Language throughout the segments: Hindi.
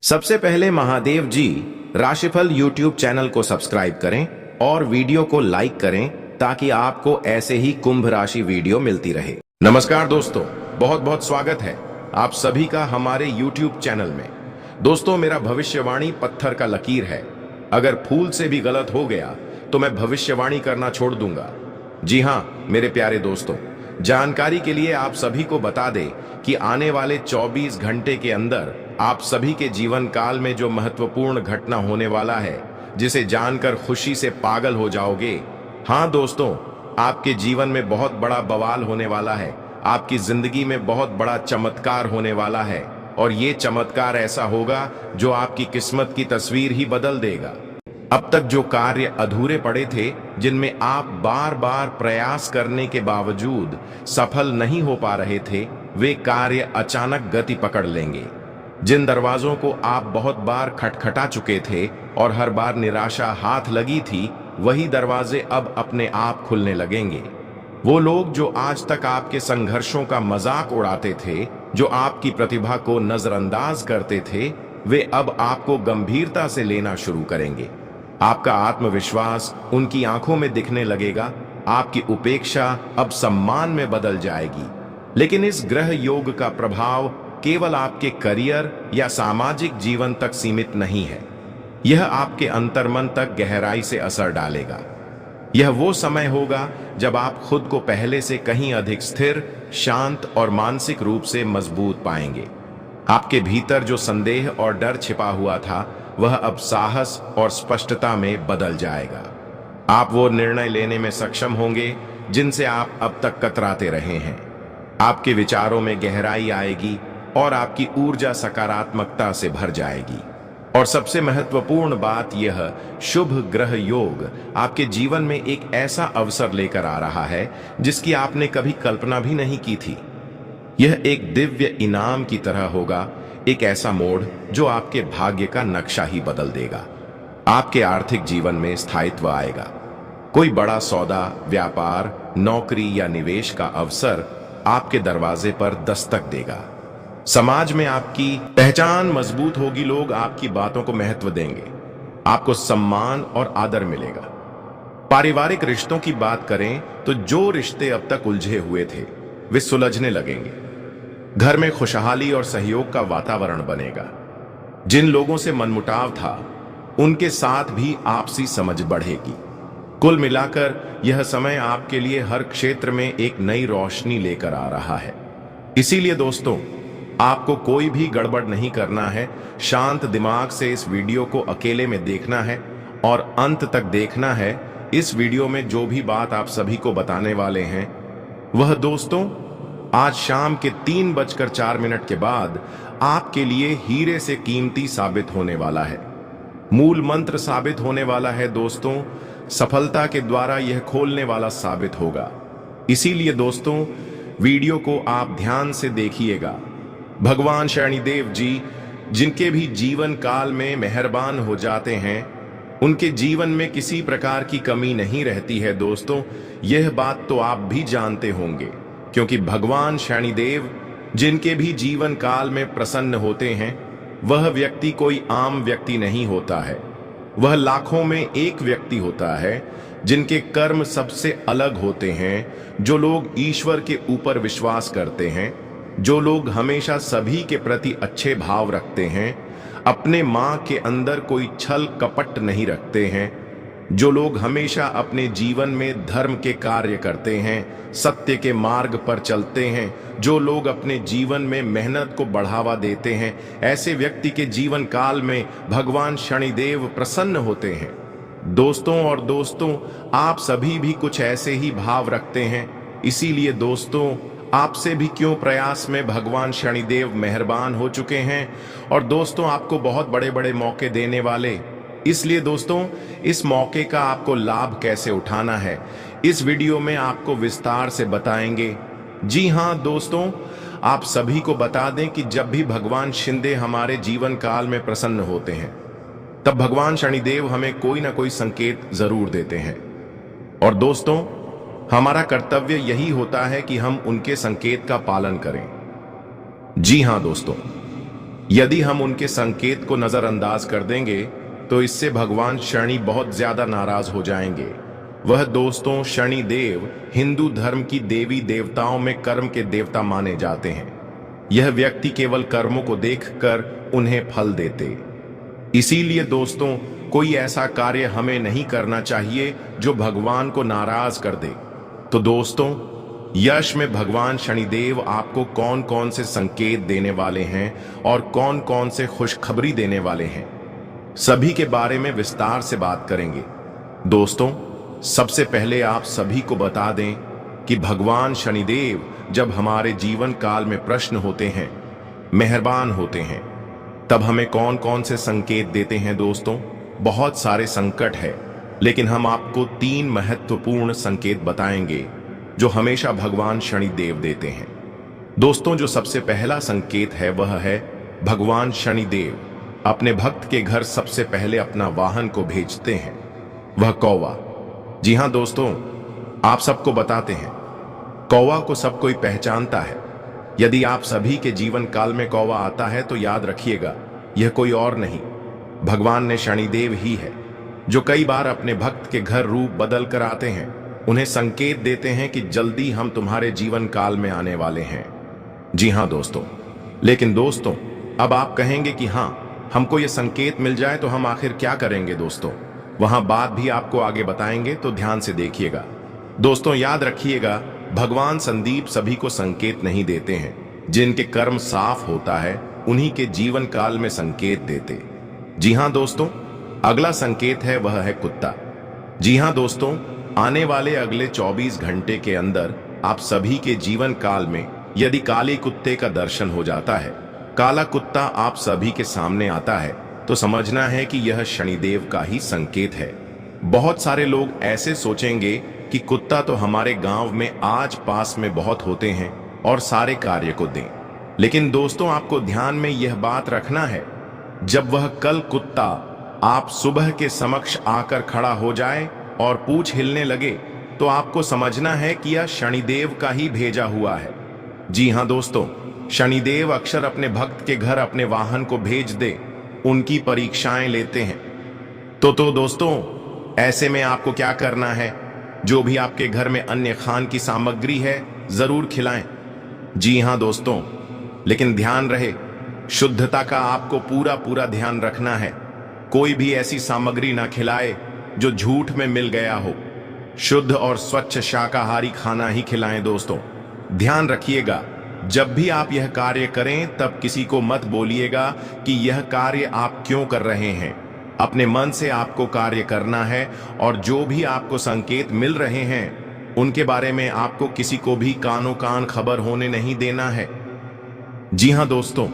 सबसे पहले महादेव जी राशिफल यूट्यूब चैनल को सब्सक्राइब करें और वीडियो को लाइक करें ताकि आपको ऐसे ही कुंभ राशि वीडियो मिलती रहे। नमस्कार दोस्तों, बहुत बहुत स्वागत है आप सभी का हमारे यूट्यूब चैनल में। दोस्तों, मेरा भविष्यवाणी पत्थर का लकीर है। अगर फूल से भी गलत हो गया तो मैं भविष्यवाणी करना छोड़ दूंगा। जी हाँ मेरे प्यारे दोस्तों, जानकारी के लिए आप सभी को बता दें कि आने वाले 24 घंटे के अंदर आप सभी के जीवन काल में जो महत्वपूर्ण घटना होने वाला है, जिसे जानकर खुशी से पागल हो जाओगे। हाँ दोस्तों, आपके जीवन में बहुत बड़ा बवाल होने वाला है। आपकी जिंदगी में बहुत बड़ा चमत्कार होने वाला है और ये चमत्कार ऐसा होगा जो आपकी किस्मत की तस्वीर ही बदल देगा। अब तक जो कार्य अधूरे पड़े थे, जिनमें आप बार बार प्रयास करने के बावजूद सफल नहीं हो पा रहे थे, वे कार्य अचानक गति पकड़ लेंगे। जिन दरवाजों को आप बहुत बार खटखटा चुके थे और हर बार निराशा हाथ लगी थी, वही दरवाजे अब अपने आप खुलने लगेंगे। वो लोग जो आज तक आपके संघर्षों का मजाक उड़ाते थे, जो आपकी प्रतिभा को नजरअंदाज करते थे, वे अब आपको गंभीरता से लेना शुरू करेंगे। आपका आत्मविश्वास उनकी आंखों में दिखने लगेगा। आपकी उपेक्षा अब सम्मान में बदल जाएगी। लेकिन इस ग्रह योग का प्रभाव केवल आपके करियर या सामाजिक जीवन तक सीमित नहीं है। यह आपके अंतर्मन तक गहराई से असर डालेगा। यह वो समय होगा जब आप खुद को पहले से कहीं अधिक स्थिर, शांत और मानसिक रूप से मजबूत पाएंगे। आपके भीतर जो संदेह और डर छिपा हुआ था, वह अब साहस और स्पष्टता में बदल जाएगा। आप वो निर्णय लेने में सक्षम होंगे जिनसे आप अब तक कतराते रहे हैं। आपके विचारों में गहराई आएगी और आपकी ऊर्जा सकारात्मकता से भर जाएगी। और सबसे महत्वपूर्ण बात, यह शुभ ग्रह योग आपके जीवन में एक ऐसा अवसर लेकर आ रहा है जिसकी आपने कभी कल्पना भी नहीं की थी। यह एक दिव्य इनाम की तरह होगा, एक ऐसा मोड़ जो आपके भाग्य का नक्शा ही बदल देगा। आपके आर्थिक जीवन में स्थायित्व आएगा। कोई बड़ा सौदा, व्यापार, नौकरी या निवेश का अवसर आपके दरवाजे पर दस्तक देगा। समाज में आपकी पहचान मजबूत होगी। लोग आपकी बातों को महत्व देंगे। आपको सम्मान और आदर मिलेगा। पारिवारिक रिश्तों की बात करें तो जो रिश्ते अब तक उलझे हुए थे, वे सुलझने लगेंगे। घर में खुशहाली और सहयोग का वातावरण बनेगा। जिन लोगों से मनमुटाव था, उनके साथ भी आपसी समझ बढ़ेगी। कुल मिलाकर यह समय आपके लिए हर क्षेत्र में एक नई रोशनी लेकर आ रहा है। इसीलिए दोस्तों, आपको कोई भी गड़बड़ नहीं करना है। शांत दिमाग से इस वीडियो को अकेले में देखना है और अंत तक देखना है। इस वीडियो में जो भी बात आप सभी को बताने वाले हैं, वह दोस्तों आज शाम के 3:04 के बाद आपके लिए हीरे से कीमती साबित होने वाला है। मूल मंत्र साबित होने वाला है दोस्तों। सफलता के द्वारा यह खोलने वाला साबित होगा। इसीलिए दोस्तों, वीडियो को आप ध्यान से देखिएगा। भगवान शनिदेव जी जिनके भी जीवन काल में मेहरबान हो जाते हैं, उनके जीवन में किसी प्रकार की कमी नहीं रहती है दोस्तों। यह बात तो आप भी जानते होंगे, क्योंकि भगवान शनिदेव जिनके भी जीवन काल में प्रसन्न होते हैं, वह व्यक्ति कोई आम व्यक्ति नहीं होता है। वह लाखों में एक व्यक्ति होता है जिनके कर्म सबसे अलग होते हैं। जो लोग ईश्वर के ऊपर विश्वास करते हैं, जो लोग हमेशा सभी के प्रति अच्छे भाव रखते हैं, अपने मां के अंदर कोई छल कपट नहीं रखते हैं, जो लोग हमेशा अपने जीवन में धर्म के कार्य करते हैं, सत्य के मार्ग पर चलते हैं, जो लोग अपने जीवन में मेहनत को बढ़ावा देते हैं, ऐसे व्यक्ति के जीवन काल में भगवान शनिदेव प्रसन्न होते हैं दोस्तों। और दोस्तों, आप सभी भी कुछ ऐसे ही भाव रखते हैं। इसीलिए दोस्तों, आपसे भी क्यों प्रयास में भगवान शनिदेव मेहरबान हो चुके हैं और दोस्तों आपको बहुत बड़े बड़े मौके देने वाले। इसलिए दोस्तों, इस मौके का आपको लाभ कैसे उठाना है, इस वीडियो में आपको विस्तार से बताएंगे। जी हां दोस्तों, आप सभी को बता दें कि जब भी भगवान शिंदे हमारे जीवन काल में प्रसन्न होते हैं, तब भगवान शनिदेव हमें कोई ना कोई संकेत जरूर देते हैं। और दोस्तों, हमारा कर्तव्य यही होता है कि हम उनके संकेत का पालन करें। जी हां दोस्तों, यदि हम उनके संकेत को नजरअंदाज कर देंगे तो इससे भगवान शनि बहुत ज्यादा नाराज हो जाएंगे। वह दोस्तों शनिदेव हिंदू धर्म की देवी देवताओं में कर्म के देवता माने जाते हैं। यह व्यक्ति केवल कर्मों को देखकर उन्हें फल देते। इसीलिए दोस्तों कोई ऐसा कार्य हमें नहीं करना चाहिए जो भगवान को नाराज कर दे। तो दोस्तों यश में भगवान शनिदेव आपको कौन कौन से संकेत देने वाले हैं और कौन कौन से खुशखबरी देने वाले हैं, सभी के बारे में विस्तार से बात करेंगे। दोस्तों सबसे पहले आप सभी को बता दें कि भगवान शनिदेव जब हमारे जीवन काल में प्रश्न होते हैं, मेहरबान होते हैं, तब हमें कौन कौन से संकेत देते हैं। दोस्तों बहुत सारे संकट है, लेकिन हम आपको 3 महत्वपूर्ण संकेत बताएंगे जो हमेशा भगवान शनिदेव देते हैं। दोस्तों जो सबसे पहला संकेत है वह है भगवान शनिदेव अपने भक्त के घर सबसे पहले अपना वाहन को भेजते हैं, वह कौवा। जी हां दोस्तों, आप सबको बताते हैं कौवा को सब कोई पहचानता है। यदि आप सभी के जीवन काल में कौवा आता है तो याद रखिएगा यह कोई और नहीं, भगवान ने शनिदेव ही है, जो कई बार अपने भक्त के घर रूप बदल कर आते हैं, उन्हें संकेत देते हैं कि जल्दी हम तुम्हारे जीवन काल में आने वाले हैं। जी हां दोस्तों, लेकिन दोस्तों अब आप कहेंगे कि हां हमको यह संकेत मिल जाए तो हम आखिर क्या करेंगे। दोस्तों वहां बात भी आपको आगे बताएंगे, तो ध्यान से देखिएगा। दोस्तों याद रखिएगा भगवान संदीप सभी को संकेत नहीं देते हैं, जिनके कर्म साफ होता है उन्हीं के जीवन काल में संकेत देते। जी हां दोस्तों, अगला संकेत है वह है कुत्ता। जी हां दोस्तों, आने वाले अगले 24 घंटे के अंदर आप सभी के जीवन काल में यदि काले कुत्ते का दर्शन हो जाता है, काला कुत्ता आप सभी के सामने आता है, तो समझना है कि यह शनिदेव का ही संकेत है। बहुत सारे लोग ऐसे सोचेंगे कि कुत्ता तो हमारे गांव में आज पास में बहुत होते हैं और सारे कार्य को दें, लेकिन दोस्तों आपको ध्यान में यह बात रखना है, जब वह कल कुत्ता आप सुबह के समक्ष आकर खड़ा हो जाए और पूंछ हिलने लगे, तो आपको समझना है कि यह शनिदेव का ही भेजा हुआ है। जी हां दोस्तों, शनिदेव अक्सर अपने भक्त के घर अपने वाहन को भेज दे, उनकी परीक्षाएं लेते हैं। तो दोस्तों ऐसे में आपको क्या करना है, जो भी आपके घर में अन्य खान की सामग्री है जरूर खिलाएं। जी हां दोस्तों, लेकिन ध्यान रहे शुद्धता का आपको पूरा ध्यान रखना है। कोई भी ऐसी सामग्री ना खिलाए जो झूठ में मिल गया हो। शुद्ध और स्वच्छ शाकाहारी खाना ही खिलाएं। दोस्तों ध्यान रखिएगा, जब भी आप यह कार्य करें तब किसी को मत बोलिएगा कि यह कार्य आप क्यों कर रहे हैं। अपने मन से आपको कार्य करना है और जो भी आपको संकेत मिल रहे हैं उनके बारे में आपको किसी को भी कानो कान खबर होने नहीं देना है। जी हां दोस्तों,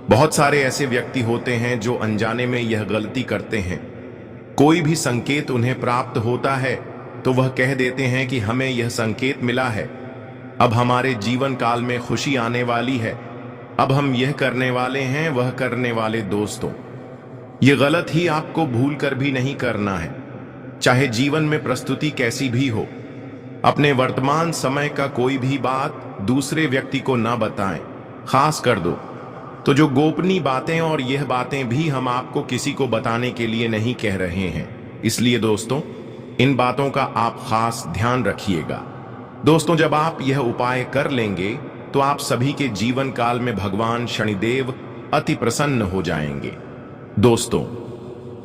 बहुत सारे ऐसे व्यक्ति होते हैं जो अनजाने में यह गलती करते हैं। कोई भी संकेत उन्हें प्राप्त होता है तो वह कह देते हैं कि हमें यह संकेत मिला है, अब हमारे जीवन काल में खुशी आने वाली है, अब हम यह करने वाले हैं वह करने वाले। दोस्तों ये गलत ही आपको भूल कर भी नहीं करना है, चाहे जीवन में प्रस्तुति कैसी भी हो। अपने वर्तमान समय का कोई भी बात दूसरे व्यक्ति को ना बताएं, खास कर दो तो जो गोपनीय बातें, और यह बातें भी हम आपको किसी को बताने के लिए नहीं कह रहे हैं। इसलिए दोस्तों इन बातों का आप खास ध्यान रखिएगा। दोस्तों जब आप यह उपाय कर लेंगे तो आप सभी के जीवन काल में भगवान शनिदेव अति प्रसन्न हो जाएंगे। दोस्तों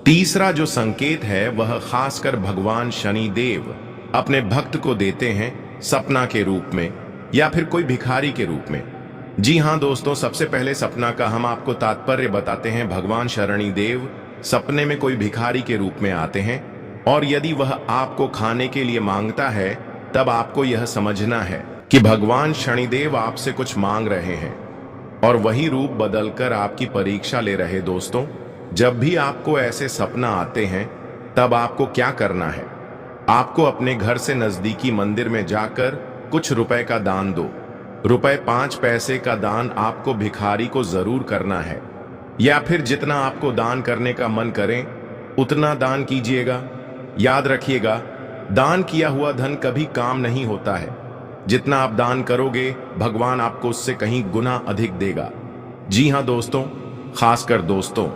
तीसरा जो संकेत है वह खासकर भगवान शनिदेव अपने भक्त को देते हैं सपना के रूप में या फिर कोई भिखारी के रूप में। जी हां दोस्तों, सबसे पहले सपना का हम आपको तात्पर्य बताते हैं। भगवान शनिदेव सपने में कोई भिखारी के रूप में आते हैं और यदि वह आपको खाने के लिए मांगता है तब आपको यह समझना है कि भगवान शनिदेव आपसे कुछ मांग रहे हैं और वही रूप बदलकर आपकी परीक्षा ले रहे। दोस्तों जब भी आपको ऐसे सपना आते हैं तब आपको क्या करना है, आपको अपने घर से नजदीकी मंदिर में जाकर कुछ रुपए का दान दो। रुपए 5 पैसे का दान आपको भिखारी को जरूर करना है, या फिर जितना आपको दान करने का मन करें उतना दान कीजिएगा। याद रखिएगा दान किया हुआ धन कभी काम नहीं होता है। जितना आप दान करोगे भगवान आपको उससे कहीं गुना अधिक देगा। जी हां दोस्तों, खासकर दोस्तों,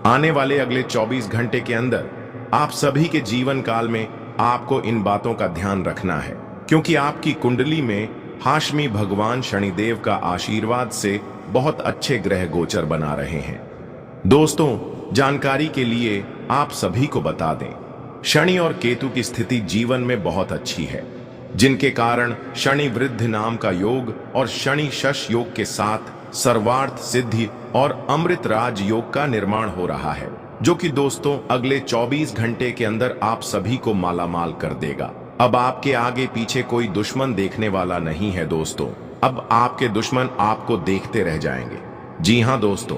आने वाले अगले 24 घंटे के अंदर आप सभी के जीवन काल में आपको इन बातों का ध्यान रखना है, क्योंकि आपकी कुंडली में हाशमी भगवान शनिदेव का आशीर्वाद से बहुत अच्छे ग्रह गोचर बना रहे हैं। दोस्तों, जानकारी के लिए आप सभी को बता दें, शनि और केतु की स्थिति जीवन में बहुत अच्छी है, जिनके कारण शनि वृद्ध नाम का योग और शनि शश योग के साथ सर्वार्थ सिद्धि और अमृत राज योग का निर्माण हो रहा है, जो कि दोस्तों अगले 24 घंटे के अंदर आप सभी को मालामाल कर देगा। अब आपके आगे पीछे कोई दुश्मन देखने वाला नहीं है दोस्तों, अब आपके दुश्मन आपको देखते रह जाएंगे। जी हां दोस्तों,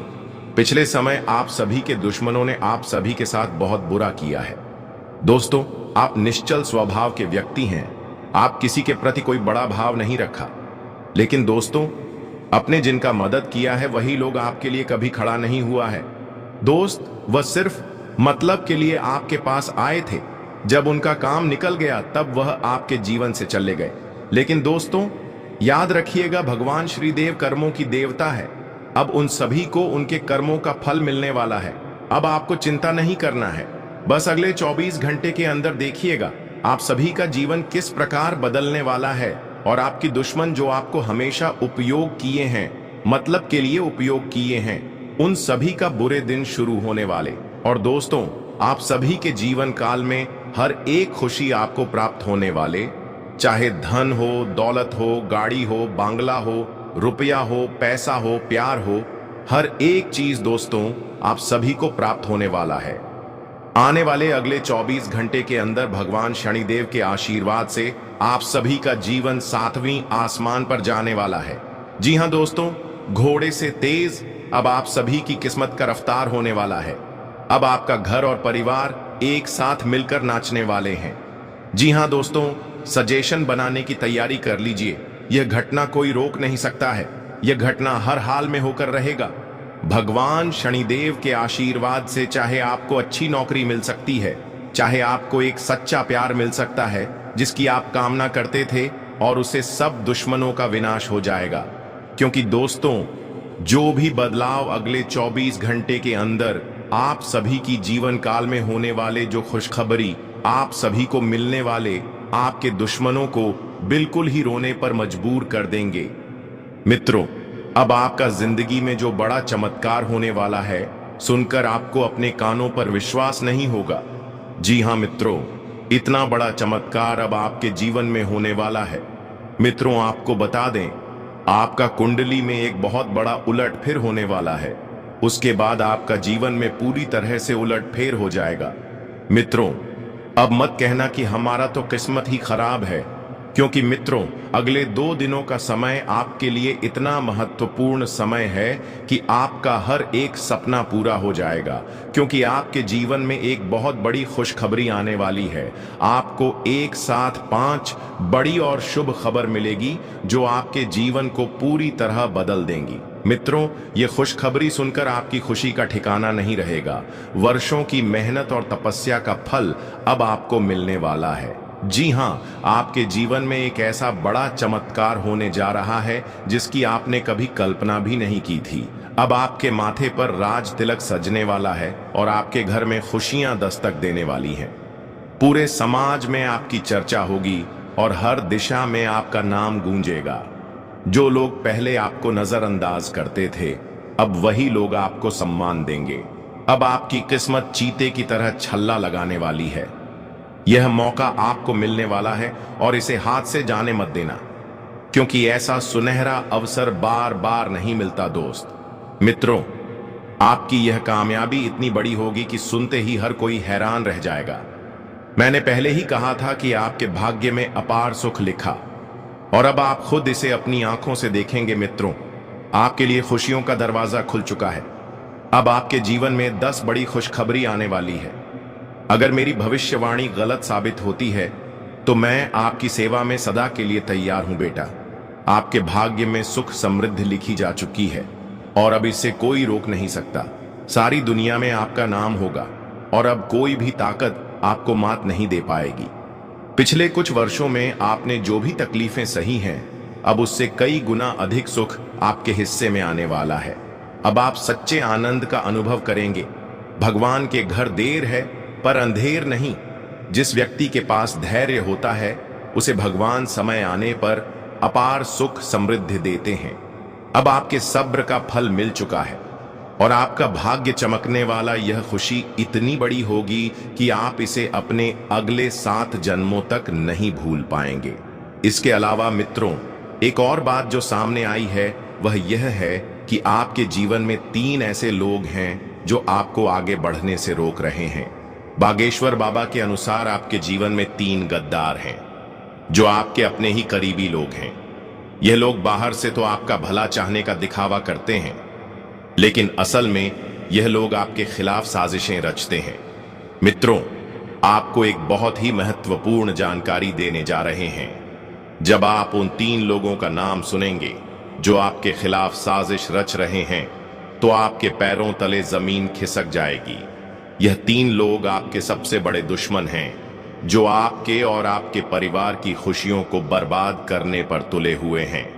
पिछले समय आप सभी के दुश्मनों ने आप सभी के साथ बहुत बुरा किया है। दोस्तों, आप निश्चल स्वभाव के व्यक्ति हैं, आप किसी के प्रति कोई बड़ा भाव नहीं रखा, लेकिन दोस्तों अपने जिनका मदद किया है वही लोग आपके लिए कभी खड़ा नहीं हुआ है। दोस्त, वह सिर्फ मतलब के लिए आपके पास आए थे, जब उनका काम निकल गया तब वह आपके जीवन से चले गए। लेकिन दोस्तों याद रखिएगा, भगवान श्रीदेव कर्मों की देवता है, अब उन सभी को उनके कर्मों का फल मिलने वाला है। अब आपको चिंता नहीं करना है, बस अगले 24 घंटे के अंदर देखिएगा आप सभी का जीवन किस प्रकार बदलने वाला है, और आपकी दुश्मन जो आपको हमेशा उपयोग किए हैं, मतलब के लिए उपयोग किए हैं, उन सभी का बुरे दिन शुरू होने वाले। और दोस्तों, आप सभी के जीवन काल में हर एक खुशी आपको प्राप्त होने वाले, चाहे धन हो, दौलत हो, गाड़ी हो, बांग्ला हो, रुपया हो, पैसा हो, प्यार हो, हर एक चीज दोस्तों आप सभी को प्राप्त होने वाला है। आने वाले अगले 24 घंटे के अंदर भगवान शनिदेव के आशीर्वाद से आप सभी का जीवन 7वीं आसमान पर जाने वाला है। जी हां दोस्तों, घोड़े से तेज अब आप सभी की किस्मत का रफ्तार होने वाला है। अब आपका घर और परिवार एक साथ मिलकर नाचने वाले हैं। जी हां दोस्तों, सजेशन बनाने की तैयारी कर लीजिए, यह घटना कोई रोक नहीं सकता है, यह घटना हर हाल में होकर रहेगा। भगवान शनिदेव के आशीर्वाद से चाहे आपको अच्छी नौकरी मिल सकती है, चाहे आपको एक सच्चा प्यार मिल सकता है जिसकी आप कामना करते थे, और उससे सब दुश्मनों का विनाश हो जाएगा। क्योंकि दोस्तों जो भी बदलाव अगले 24 घंटे के अंदर आप सभी की जीवन काल में होने वाले, जो खुशखबरी आप सभी को मिलने वाले, आपके दुश्मनों को बिल्कुल ही रोने पर मजबूर कर देंगे। मित्रों, अब आपका जिंदगी में जो बड़ा चमत्कार होने वाला है, सुनकर आपको अपने कानों पर विश्वास नहीं होगा। जी हां मित्रों, इतना बड़ा चमत्कार अब आपके जीवन में होने वाला है। मित्रों, आपको बता दें, आपका कुंडली में एक बहुत बड़ा उलटफेर होने वाला है। उसके बाद आपका जीवन में पूरी तरह से उलटफेर हो जाएगा। मित्रों, अब मत कहना कि हमारा तो किस्मत ही खराब है, क्योंकि मित्रों अगले 2 दिनों का समय आपके लिए इतना महत्वपूर्ण समय है कि आपका हर एक सपना पूरा हो जाएगा, क्योंकि आपके जीवन में एक बहुत बड़ी खुशखबरी आने वाली है। आपको एक साथ 5 बड़ी और शुभ खबर मिलेगी जो आपके जीवन को पूरी तरह बदल देंगी। मित्रों, ये खुशखबरी सुनकर आपकी खुशी का ठिकाना नहीं रहेगा। वर्षों की मेहनत और तपस्या का फल अब आपको मिलने वाला है। जी हां, आपके जीवन में एक ऐसा बड़ा चमत्कार होने जा रहा है जिसकी आपने कभी कल्पना भी नहीं की थी। अब आपके माथे पर राज तिलक सजने वाला है और आपके घर में खुशियां दस्तक देने वाली हैं। पूरे समाज में आपकी चर्चा होगी और हर दिशा में आपका नाम गूंजेगा। जो लोग पहले आपको नजरअंदाज करते थे, अब वही लोग आपको सम्मान देंगे। अब आपकी किस्मत चीते की तरह छल्ला लगाने वाली है। यह मौका आपको मिलने वाला है और इसे हाथ से जाने मत देना, क्योंकि ऐसा सुनहरा अवसर बार बार नहीं मिलता दोस्त। मित्रों, आपकी यह कामयाबी इतनी बड़ी होगी कि सुनते ही हर कोई हैरान रह जाएगा। मैंने पहले ही कहा था कि आपके भाग्य में अपार सुख लिखा, और अब आप खुद इसे अपनी आंखों से देखेंगे। मित्रों, आपके लिए खुशियों का दरवाजा खुल चुका है। अब आपके जीवन में 10 बड़ी खुशखबरी आने वाली है। अगर मेरी भविष्यवाणी गलत साबित होती है तो मैं आपकी सेवा में सदा के लिए तैयार हूं बेटा। आपके भाग्य में सुख समृद्धि लिखी जा चुकी है और अब इसे कोई रोक नहीं सकता। सारी दुनिया में आपका नाम होगा और अब कोई भी ताकत आपको मात नहीं दे पाएगी। पिछले कुछ वर्षों में आपने जो भी तकलीफें सही हैं, अब उससे कई गुना अधिक सुख आपके हिस्से में आने वाला है। अब आप सच्चे आनंद का अनुभव करेंगे। भगवान के घर देर है पर अंधेर नहीं। जिस व्यक्ति के पास धैर्य होता है उसे भगवान समय आने पर अपार सुख समृद्धि देते हैं। अब आपके सब्र का फल मिल चुका है और आपका भाग्य चमकने वाला यह खुशी इतनी बड़ी होगी कि आप इसे अपने अगले 7 जन्मों तक नहीं भूल पाएंगे। इसके अलावा मित्रों, एक और बात जो सामने आई है वह यह है कि आपके जीवन में 3 ऐसे लोग हैं जो आपको आगे बढ़ने से रोक रहे हैं। बागेश्वर बाबा के अनुसार आपके जीवन में 3 गद्दार हैं जो आपके अपने ही करीबी लोग हैं। यह लोग बाहर से तो आपका भला चाहने का दिखावा करते हैं, लेकिन असल में यह लोग आपके खिलाफ साजिशें रचते हैं। मित्रों, आपको एक बहुत ही महत्वपूर्ण जानकारी देने जा रहे हैं। जब आप उन 3 लोगों का नाम सुनेंगे जो आपके खिलाफ साजिश रच रहे हैं तो आपके पैरों तले जमीन खिसक जाएगी। यह 3 लोग आपके सबसे बड़े दुश्मन हैं जो आपके और आपके परिवार की खुशियों को बर्बाद करने पर तुले हुए हैं।